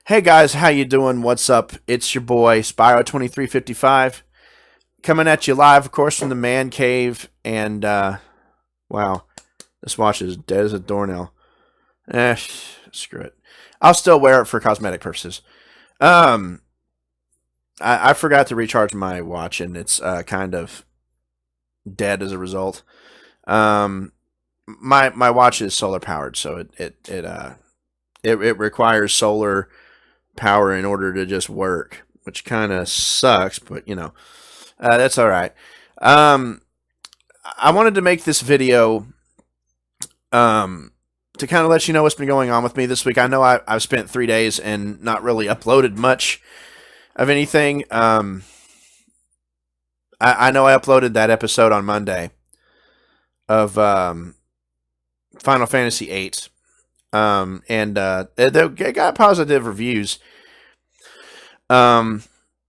Hey guys, how you doing? What's up? It's your boy Spyro2355 coming at you live, of course, from the man cave. And wow, this watch is dead as a doornail. Screw it. I'll still wear it for cosmetic purposes. Um, I forgot to recharge my watch, and it's kind of dead as a result. Um, my watch is solar powered, so it requires solar power in order to just work, which kind of sucks, but that's all right. Um, I wanted to make this video to kind of let you know what's been going on with me this week. I know I've spent 3 days and not really uploaded much of anything. I know I uploaded that episode on Monday of Final Fantasy VIII, and it got positive reviews. Um,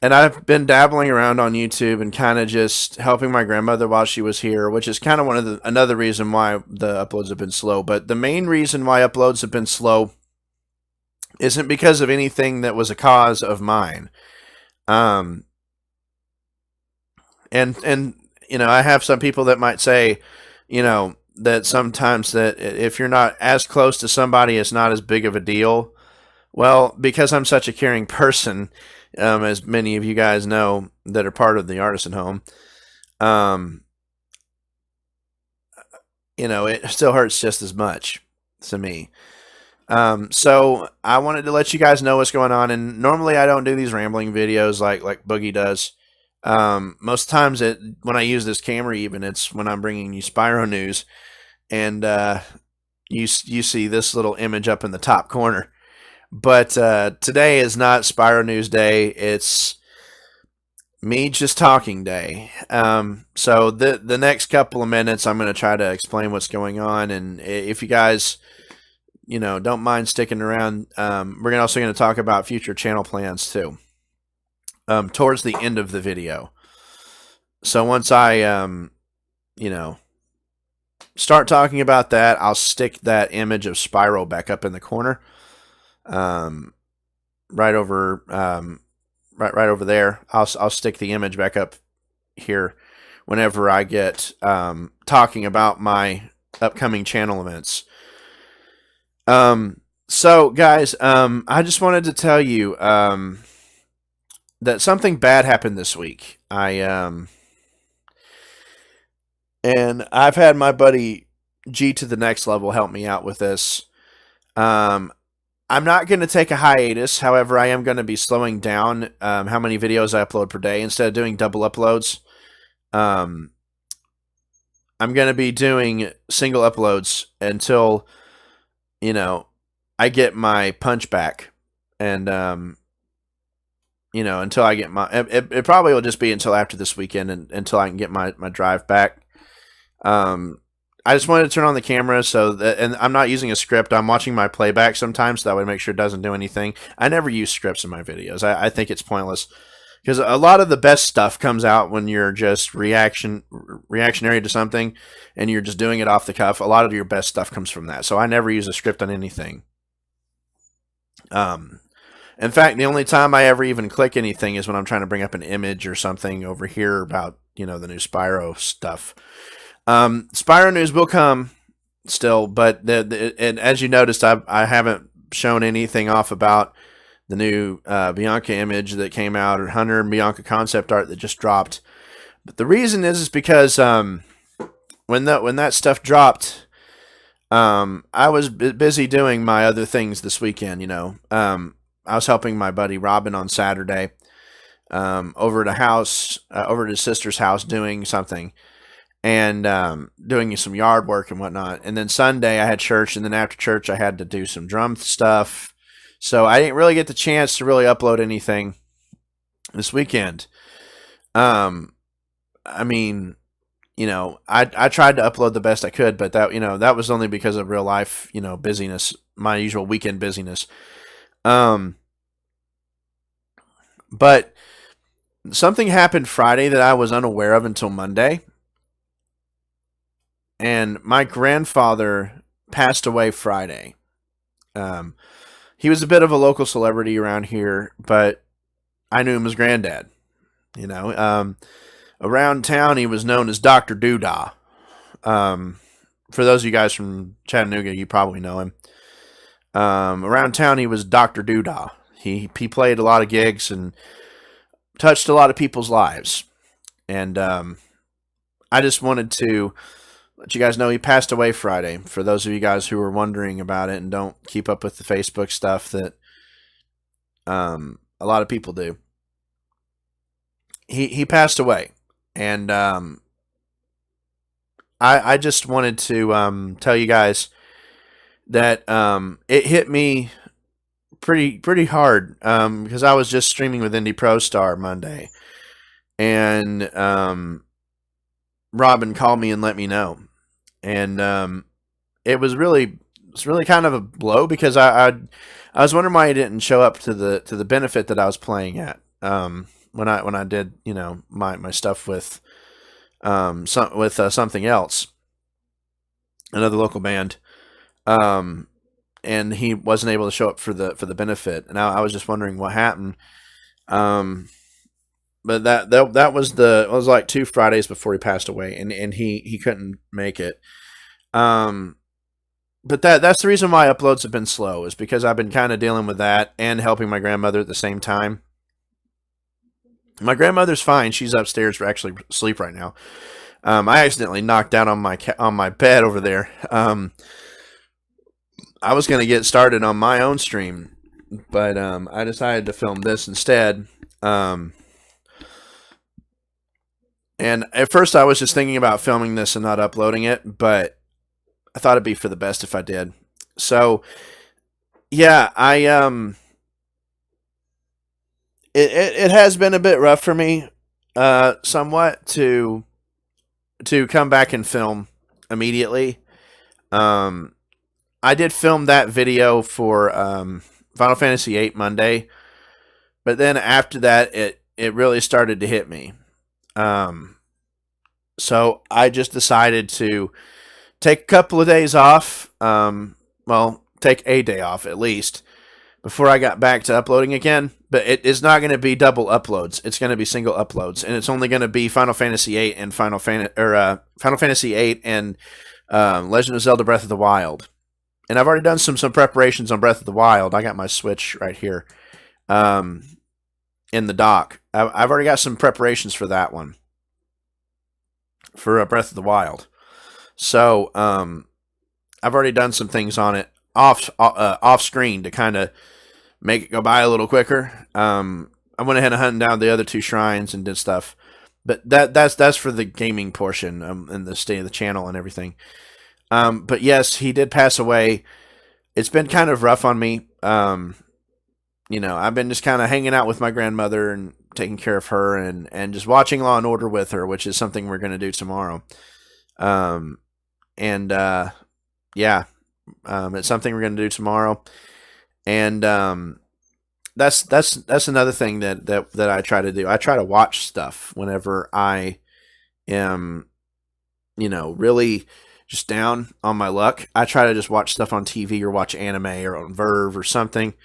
and I've been dabbling around on YouTube and kind of just helping my grandmother while she was here, which is kind of another reason why the uploads have been slow. But the main reason why uploads have been slow isn't because of anything that was a cause of mine. And I have some people that might say, that sometimes that if you're not as close to somebody, it's not as big of a deal. Well, because I'm such a caring person, as many of you guys know that are part of the artisan home, it still hurts just as much to me. So I wanted to let you guys know what's going on. And normally I don't do these rambling videos like Boogie does. Most times when I use this camera, even it's when I'm bringing you Spyro news, and you see this little image up in the top corner. But today is not Spyro News Day. It's me just talking day. So the next couple of minutes, I'm going to try to explain what's going on. And if you guys, don't mind sticking around, we're also going to talk about future channel plans too. Towards the end of the video. So once I, start talking about that, I'll stick that image of Spyro back up in the corner. Right over there. I'll stick the image back up here whenever I get talking about my upcoming channel events. So guys, I just wanted to tell you that something bad happened this week. And I've had my buddy G to the next level help me out with this. I'm not going to take a hiatus. However, I am going to be slowing down how many videos I upload per day. Instead of doing double uploads, I'm going to be doing single uploads until, I get my punch back. And, until I get my... It probably will just be until after this weekend and until I can get my drive back. I just wanted to turn on the camera and I'm not using a script. I'm watching my playback sometimes, so that way make sure it doesn't do anything. I never use scripts in my videos. I think it's pointless because a lot of the best stuff comes out when you're just reactionary to something and you're just doing it off the cuff. A lot of your best stuff comes from that. So I never use a script on anything. In fact, the only time I ever even click anything is when I'm trying to bring up an image or something over here about, the new Spyro stuff. Spyro news will come still, but and as you noticed, I haven't shown anything off about the new Bianca image that came out, or Hunter and Bianca concept art that just dropped. But the reason is because when that stuff dropped, I was busy doing my other things this weekend. I was helping my buddy Robin on Saturday over at his sister's house doing something. And doing some yard work and whatnot. And then Sunday I had church, and then after church I had to do some drum stuff. So I didn't really get the chance to really upload anything this weekend. I tried to upload the best I could, but that was only because of real life, busyness, my usual weekend busyness. But something happened Friday that I was unaware of until Monday. And my grandfather passed away Friday. he was a bit of a local celebrity around here, but I knew him as Granddad. You know, around town he was known as Doctor Doodah. Um, for those of you guys from Chattanooga, you probably know him. Around town he was Doctor Doodah. He played a lot of gigs and touched a lot of people's lives. And I just wanted to let you guys know he passed away Friday. For those of you guys who are wondering about it and don't keep up with the Facebook stuff that a lot of people do, he passed away. And I just wanted to tell you guys that it hit me pretty hard because I was just streaming with Indie Pro Star Monday, and Robin called me and let me know, and it was really kind of a blow because I was wondering why he didn't show up to the benefit that I was playing at when I did my stuff with something else, another local band, and he wasn't able to show up for the benefit, and I was just wondering what happened. But that was it was like 2 Fridays before he passed away, and he couldn't make it. But that's the reason why uploads have been slow, is because I've been kind of dealing with that and helping my grandmother at the same time. My grandmother's fine; she's upstairs, actually asleep right now. I accidentally knocked down on my bed over there. I was gonna get started on my own stream, but I decided to film this instead. And at first I was just thinking about filming this and not uploading it, but I thought it'd be for the best if I did. So yeah, it has been a bit rough for me, somewhat to come back and film immediately. I did film that video for Final Fantasy VIII Monday, but then after that it really started to hit me. So I just decided to take a couple of days off. Well, take a day off at least before I got back to uploading again. But it is not going to be double uploads. It's going to be single uploads, and it's only going to be Final Fantasy VIII and Final Fantasy VIII and Legend of Zelda: Breath of the Wild. And I've already done some preparations on Breath of the Wild. I got my Switch right here, in the dock. I've already got some preparations for that one, for Breath of the Wild. So I've already done some things on it off screen to kind of make it go by a little quicker. I went ahead and hunted down the other 2 shrines and did stuff, but that's for the gaming portion and the state of the channel and everything. But yes, he did pass away. It's been kind of rough on me. I've been just kind of hanging out with my grandmother and taking care of her and just watching Law and Order with her, which is something we're going to do tomorrow. It's something we're going to do tomorrow. And that's another thing that I try to do. I try to watch stuff whenever I am, really just down on my luck. I try to just watch stuff on TV or watch anime or on Verve or something.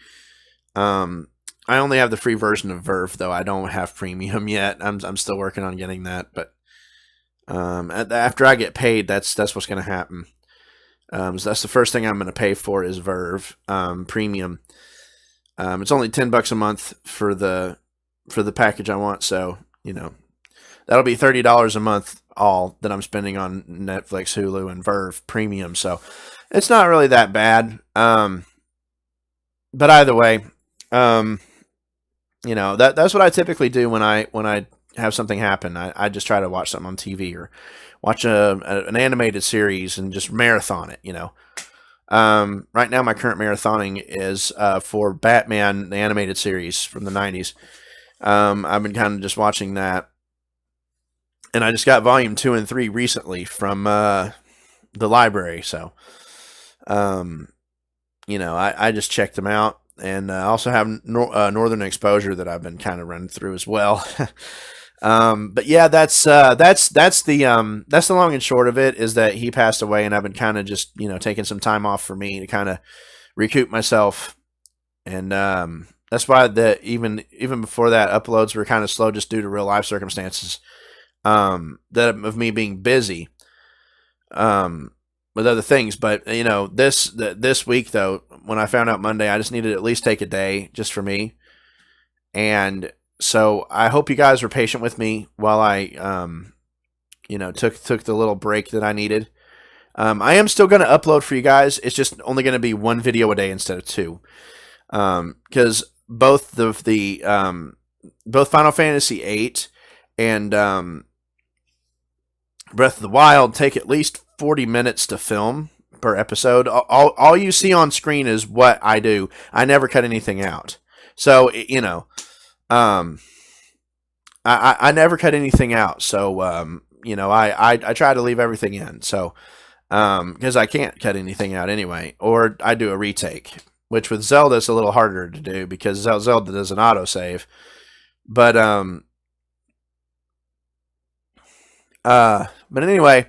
I only have the free version of Verve, though. I don't have premium yet. I'm still working on getting that, but after I get paid, that's what's going to happen. So that's the first thing I'm going to pay for is Verve premium. It's only $10 a month for the package I want, so that'll be $30 a month all that I'm spending on Netflix, Hulu, and Verve premium. So it's not really that bad. But either way, that's what I typically do when I have something happen. I just try to watch something on TV or watch an animated series and just marathon it. Right now my current marathoning is for Batman, the animated series from the 90s. I've been kind of just watching that, and I just got volume 2 and 3 recently from the library. So, I just checked them out. And I also have Northern Exposure that I've been kind of running through as well. But yeah, that's the long and short of it, is that he passed away, and I've been kind of just taking some time off for me to kind of recoup myself and that's why even before that, uploads were kind of slow just due to real life circumstances. That of me being busy with other things. But this week though, when I found out Monday, I just needed to at least take a day just for me, and so I hope you guys were patient with me while I took the little break that I needed. I am still going to upload for you guys. It's just only going to be one video a day instead of two, because both Final Fantasy VIII and Breath of the Wild take at least 40 minutes to film per episode. All you see on screen is what I do. I never cut anything out. So, I never cut anything out. So, I try to leave everything in. So, because I can't cut anything out anyway, or I do a retake, which with Zelda is a little harder to do because Zelda does an autosave. But anyway,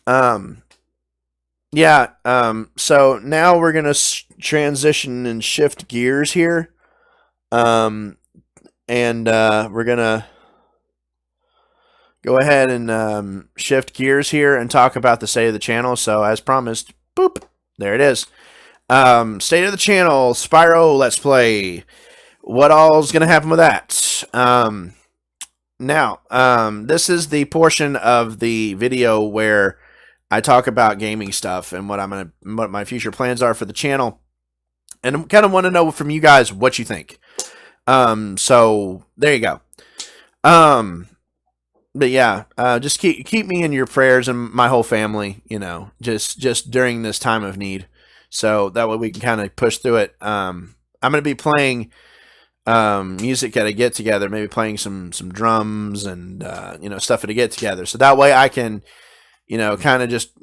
so now we're gonna transition and shift gears here, and we're gonna go ahead and shift gears here and talk about the state of the channel. So as promised, boop, there it is. State of the channel, Spyro Let's Play. What all's gonna happen with that? Now, this is the portion of the video where I talk about gaming stuff and what my future plans are for the channel, and I kind of want to know from you guys what you think. So there you go. But yeah, just keep me in your prayers and my whole family. Just during this time of need, so that way we can kind of push through it. I'm gonna be playing music at a get together, maybe playing some drums and stuff at a get together, so that way I can kind of just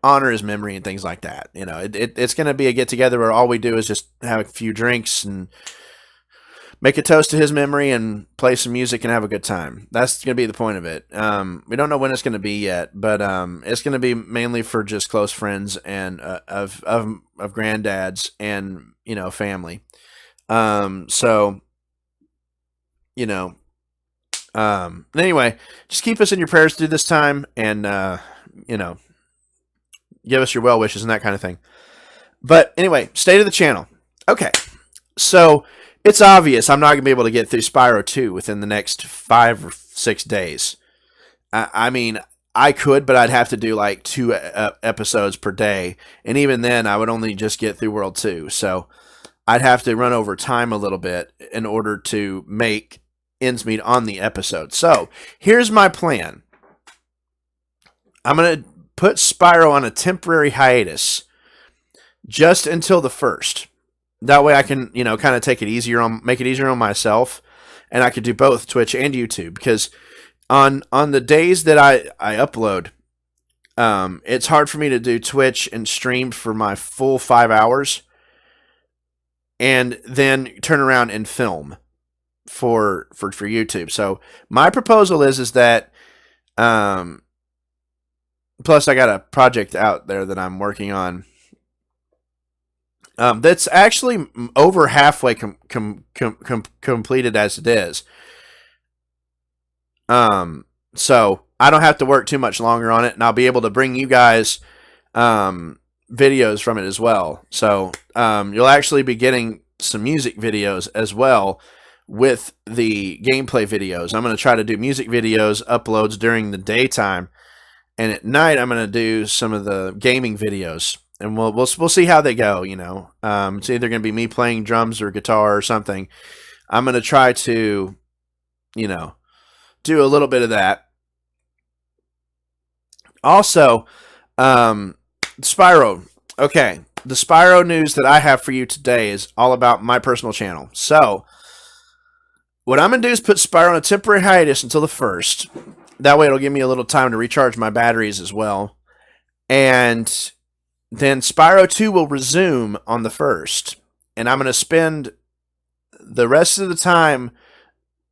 honor his memory and things like that. It's going to be a get together where all we do is just have a few drinks and make a toast to his memory and play some music and have a good time. That's going to be the point of it. We don't know when it's going to be yet, but it's going to be mainly for just close friends and of granddads and family. So anyway, just keep us in your prayers through this time, and give us your well wishes and that kind of thing. But anyway, state of the channel. Okay, so it's obvious I'm not gonna be able to get through Spyro 2 within the next 5 or 6 days. I mean, I could, but I'd have to do like 2 episodes per day, and even then, I would only just get through World 2. So I'd have to run over time a little bit in order to make ends meet on the episode. So here's my plan. I'm going to put Spyro on a temporary hiatus just until the 1st. That way I can, kind of make it easier on myself, and I could do both Twitch and YouTube, because on the days that I upload, it's hard for me to do Twitch and stream for my full 5 hours and then turn around and film for YouTube. So my proposal is that plus I got a project out there that I'm working on that's actually over halfway completed as it is. So I don't have to work too much longer on it, and I'll be able to bring you guys videos from it as well. So you'll actually be getting some music videos as well with the gameplay videos. I'm going to try to do music videos uploads during the daytime, and at night I'm going to do some of the gaming videos, and we'll see how they go. It's either going to be me playing drums or guitar or something. I'm going to try to do a little bit of that. Also, Spyro. Okay, the Spyro news that I have for you today is all about my personal channel. So, what I'm going to do is put Spyro on a temporary hiatus until the 1st. That way it'll give me a little time to recharge my batteries as well. And then Spyro 2 will resume on the 1st. And I'm going to spend the rest of the time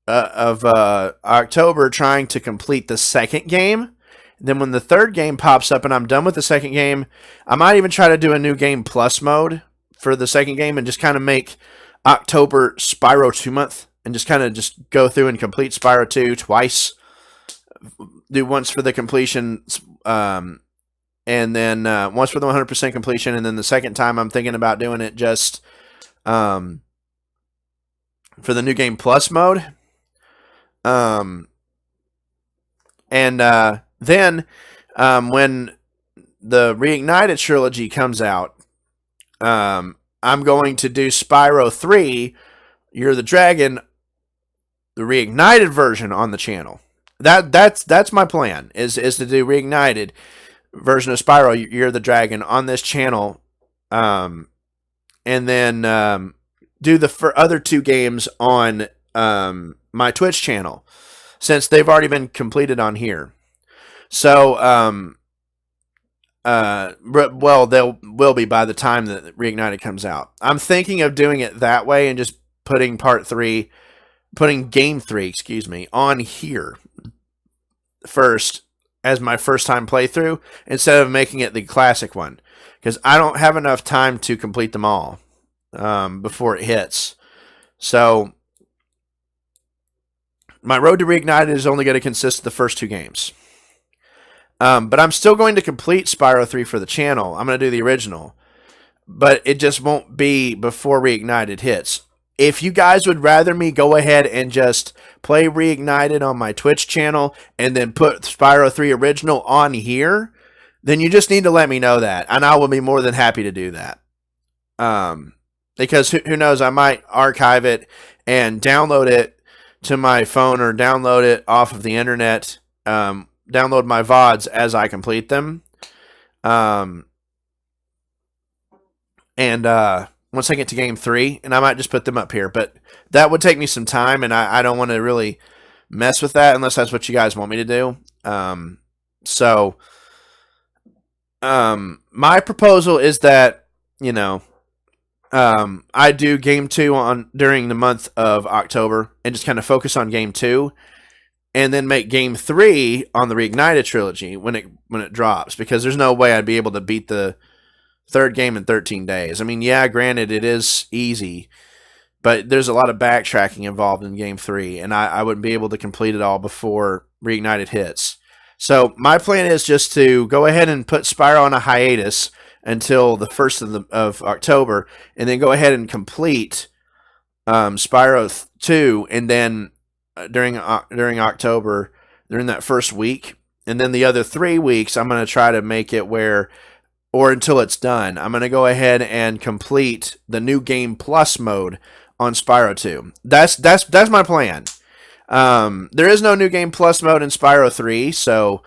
of October trying to complete the second game. Then when the third game pops up and I'm done with the second game, I might even try to do a new game plus mode for the second game and just kind of make October Spyro 2 month and just kind of just go through and complete Spyro 2 twice. Do once for the completion, and then once for the 100% completion, and then the second time I'm thinking about doing it just for the New Game Plus mode. And then when the Reignited trilogy comes out, I'm going to do Spyro 3, Year of the Dragon, the Reignited version on the channel. That's my plan, is to do Reignited version of Spyro, Year of the Dragon on this channel, and then do the other 2 games on my Twitch channel, since they've already been completed on here. So, well, they will be by the time that Reignited comes out. I'm thinking of doing it that way and just putting game 3, on here first as my first time playthrough, instead of making it the classic one, because I don't have enough time to complete them all before it hits. So my road to Reignited is only going to consist of the first 2 games. But I'm still going to complete Spyro 3 for the channel. I'm going to do the original. But it just won't be before Reignited hits. If you guys would rather me go ahead and just play Reignited on my Twitch channel and then put Spyro 3 original on here, then you just need to let me know that. And I will be more than happy to do that. Because who knows, I might archive it and download it to my phone, or download it off of the internet, download my VODs as I complete them. Once I get to game 3, and I might just put them up here, but that would take me some time, and I don't want to really mess with that unless that's what you guys want me to do. My proposal is that, I do game 2 during the month of October and just kind of focus on game 2, and then make game 3 on the Reignited trilogy when it drops, because there's no way I'd be able to beat the 3rd game in 13 days. I mean, yeah, granted, it is easy, but there's a lot of backtracking involved in game 3, and I wouldn't be able to complete it all before Reignited hits. So my plan is just to go ahead and put Spyro on a hiatus until the 1st of October, and then go ahead and complete Spyro 2, and then during October, during that first week, and then the other 3 weeks, I'm going to try to make it or until it's done, I'm going to go ahead and complete the New Game Plus mode on Spyro 2. That's my plan. There is no New Game Plus mode in Spyro 3, so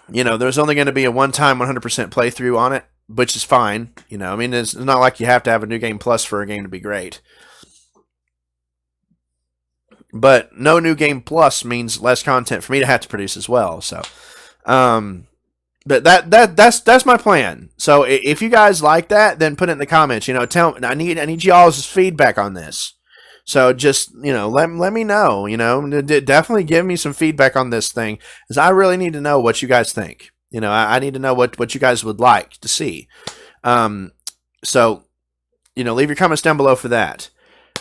there's only going to be a one-time 100% playthrough on it, which is fine. I mean, it's not like you have to have a New Game Plus for a game to be great. But no New Game Plus means less content for me to have to produce as well. So, but that's my plan. So if you guys like that, then put it in the comments. I need y'all's feedback on this. So just let me know. Definitely give me some feedback on this thing, because I really need to know what you guys think. I need to know what you guys would like to see. So leave your comments down below for that.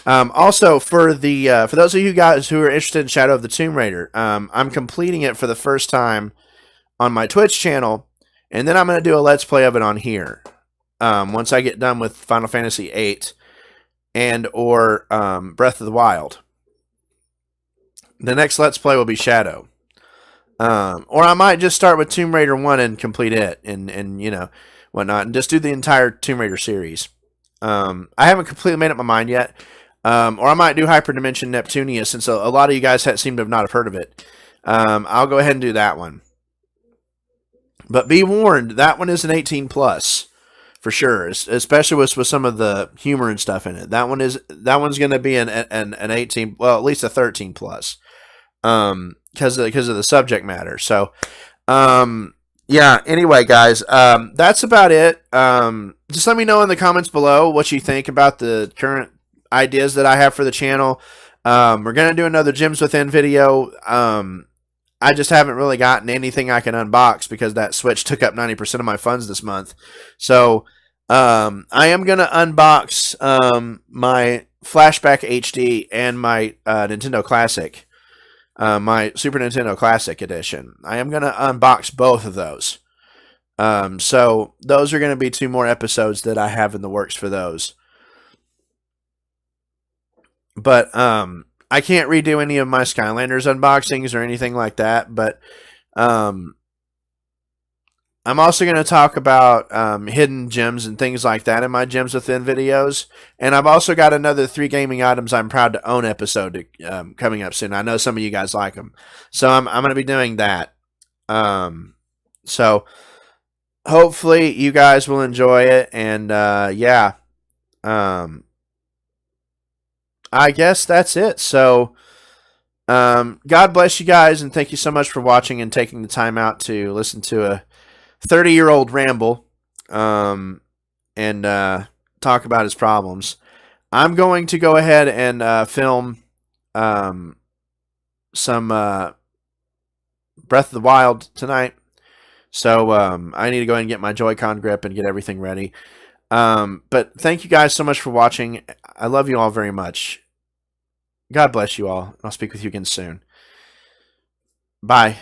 Also, for those of you guys who are interested in Shadow of the Tomb Raider, I'm completing it for the first time on my Twitch channel, and then I'm going to do a Let's Play of it on here. Once I get done with Final Fantasy VIII and or Breath of the Wild. The next Let's Play will be Shadow. Or I might just start with Tomb Raider 1 and complete it, and whatnot, and just do the entire Tomb Raider series. I haven't completely made up my mind yet. Or I might do Hyperdimension Neptunia, since a lot of you guys seem to not have heard of it. I'll go ahead and do that one. But be warned, that one is an 18 plus for sure, especially with some of the humor and stuff in it. That one's going to be an 18, well, at least a 13 plus, because of the subject matter. So, yeah. Anyway, guys, that's about it. Just let me know in the comments below what you think about the current ideas that I have for the channel. We're gonna do another Gyms Within video. I just haven't really gotten anything I can unbox because that Switch took up 90% of my funds this month. So I am gonna unbox my Flashback HD and my Nintendo Classic, my Super Nintendo Classic Edition. I am gonna unbox both of those. So those are gonna be 2 more episodes that I have in the works for those. But I can't redo any of my Skylanders unboxings or anything like that. But um, I'm also going to talk about hidden gems and things like that in my Gems Within videos. And I've also got another 3 gaming items I'm proud to own episode coming up soon. I know some of you guys like them. So I'm going to be doing that. So hopefully you guys will enjoy it. And yeah, I guess that's it. So God bless you guys. And thank you so much for watching and taking the time out to listen to a 30-year-old ramble and talk about his problems. I'm going to go ahead and film some Breath of the Wild tonight. So I need to go ahead and get my Joy-Con grip and get everything ready. But thank you guys so much for watching. I love you all very much. God bless you all. I'll speak with you again soon. Bye.